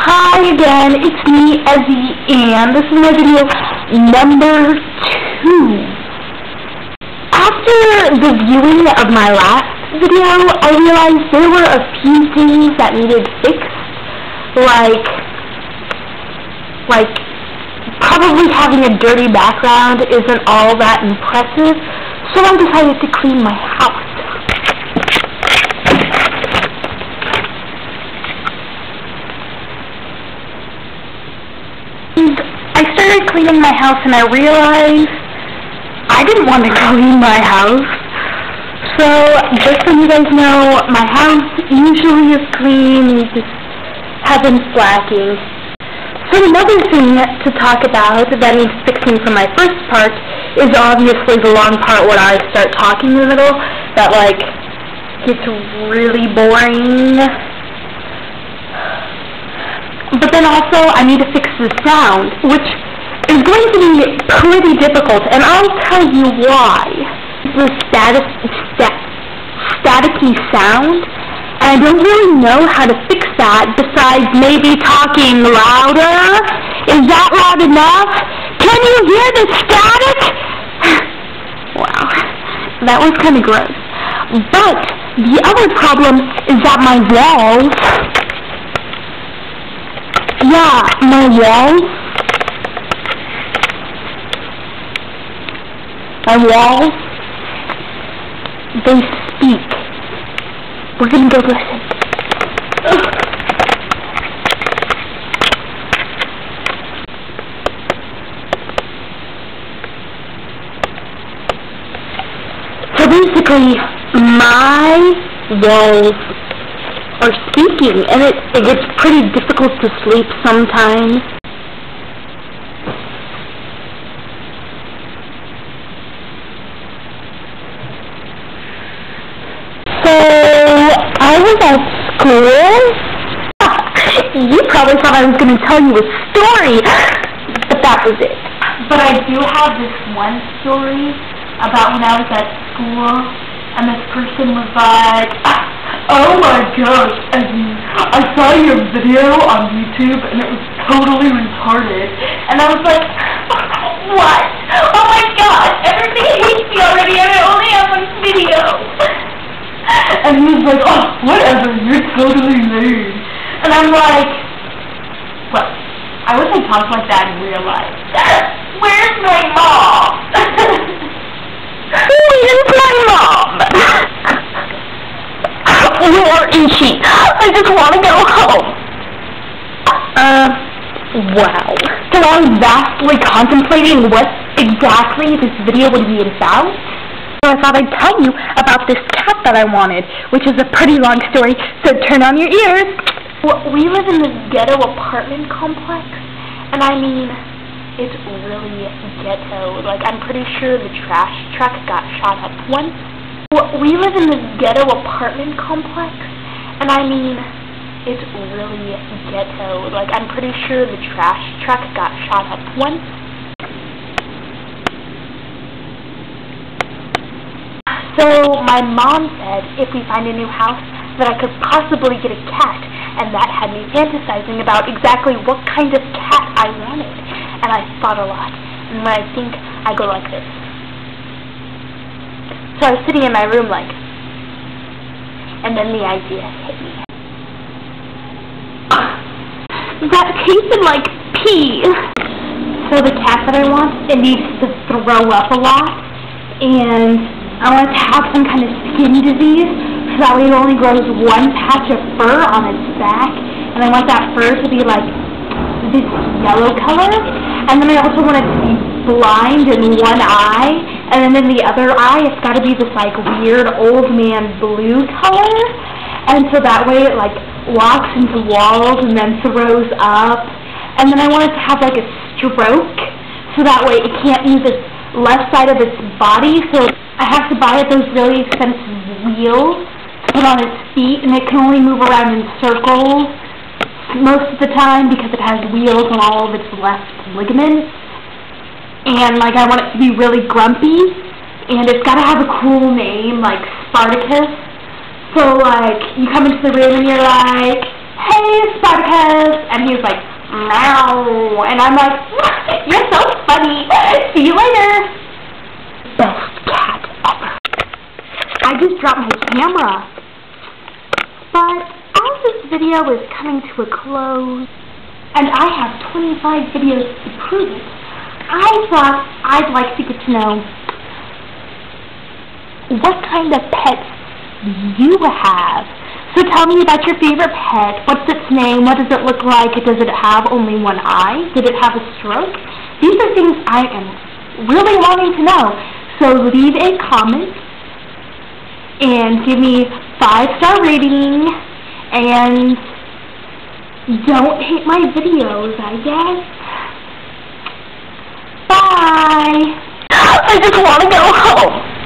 Hi again, it's me, Ezzi, and this is my video number 2. After the viewing of my last video, I realized there were a few things that needed fixed, like probably having a dirty background isn't all that impressive, so I decided to clean my house. I started cleaning my house and I realized I didn't want to clean my house. So, just so you guys know, my house usually is clean, just haven't slacking. So another thing to talk about that needs fixing from my first part is obviously the long part where I start talking in the middle, that gets really boring. But then also, I need to fix the sound, which is going to be pretty difficult, and I'll tell you why. The staticky sound, and I don't really know how to fix that besides maybe talking louder. Is that loud enough? Can you hear the static? Wow, that was kind of gross. But the other problem is that my walls... Yeah, my walls, they speak. We're gonna go listen. So basically, my walls are speaking, and it gets pretty difficult to sleep sometimes. So, I was at school. You probably thought I was going to tell you a story, but that was it. But I do have this one story about when I was at school, and this person was like, "Oh my gosh, Ezzi, I saw your video on YouTube and it was totally retarded." And I was like, "What? Oh my gosh, everybody hates me already and I only have one video." And he was like, "Oh, whatever, you're totally lame." And I'm like, well, I wish I talked like that in real life. Where's my mom? Where's my mom? Where is she? I just want to go home. Wow. So I was vastly contemplating what exactly this video would be about. So I thought I'd tell you about this cat that I wanted, which is a pretty long story, so turn on your ears. Well, we live in this ghetto apartment complex, and I mean, it's really ghetto. I'm pretty sure the trash truck got shot up once. Well, we live in this ghetto apartment complex, and I mean, it's really ghetto. I'm pretty sure the trash truck got shot up once. So my mom said if we find a new house that I could possibly get a cat, and that had me fantasizing about exactly what kind of cat I wanted. And I thought a lot, and when I think, I go like this. So I was sitting in my room and then the idea hit me. That tasted like pee. So the cat that I want, it needs to throw up a lot, and I want it to have some kind of skin disease, so that way it only grows one patch of fur on its back, and I want that fur to be this yellow color, and then I also want it to be blind in one eye, and then in the other eye it's got to be this weird old man blue color, and so that way it walks into walls and then throws up, and then I want it to have a stroke, so that way it can't use its left side of its body, so I have to buy it those really expensive wheels to put on its feet, and it can only move around in circles most of the time because it has wheels on all of its left ligaments. And I want it to be really grumpy, and it's got to have a cool name like Spartacus. So you come into the room and you're like, hey, Spartacus, and he's like, meow, and I'm like, you're so funny, see you later. Best cat ever. I just dropped my camera, but as this video is coming to a close, and I have 25 videos to prove it, I thought I'd like to get to know what kind of pets you have. So tell me about your favorite pet. What's its name? What does it look like? Does it have only one eye? Did it have a stroke? These are things I am really wanting to know. So leave a comment and give me 5-star rating, and don't hate my videos, I guess. Bye! I just want to go home.